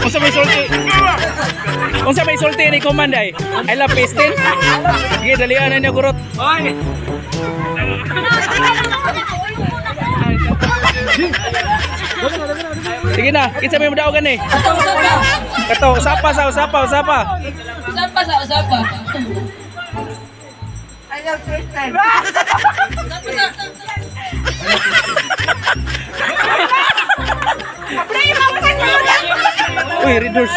Unsa may sulti? Unsa may sulti ni Kumanday? I love pistin. Sige, dalian na niya gurot. Hoy. Sige na, kinsa may madaogan eh. Kato, usapa. Usapa. I love Tristan. Uy, readers.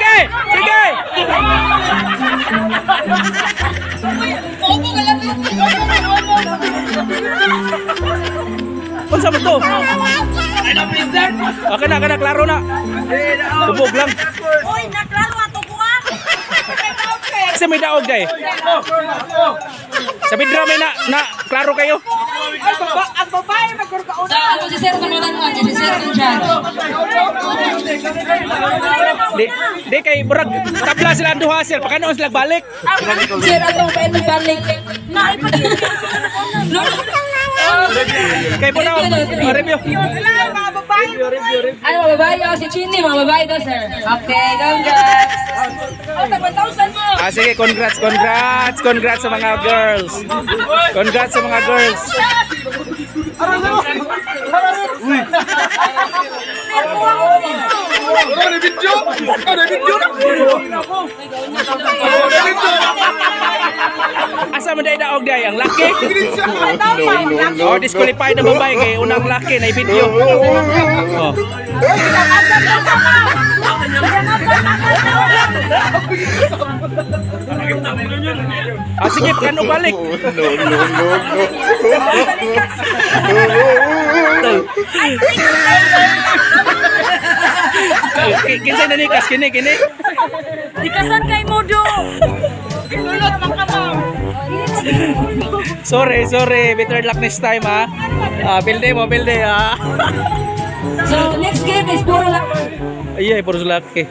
Gay. Sige. Unsa man to? Okay na, klaro na. Tubog lang. Uy, naklaro ato ko ah. Kasi may daog day. Sa bidra may na klaro kayo. Ang babae magkurkaon. Sa si Sir sa mga tanuan, si Sir ng judge. Di kay burag tabla sila duha sir, pakano sila balik. Sir, atong kain balik. Kay po na review. Mga babae. Ano mga babae? Oh, si Chini, mga babae daw, sir. Okay, congrats. Oh, tag-1,000 mo. Sige, congrats sa mga girls. Congrats sa mga girls. Asa man day daog day ang laki? Oh, disqualified na babae kay unang laki na i-video. Oh. Sige, kano balik? Kinsay na nikas, kini. Dikasan kay Modo. Inulot man ka mo. Sorry. Better luck next time ha. Pilde ha. So, next game is puro lang. Iya, puro laki.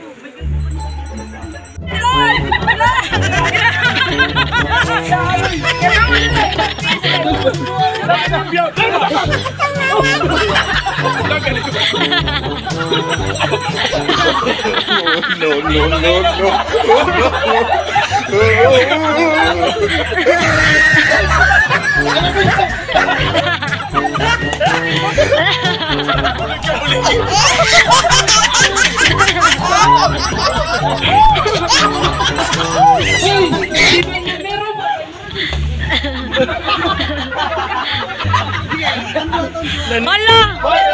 Hala!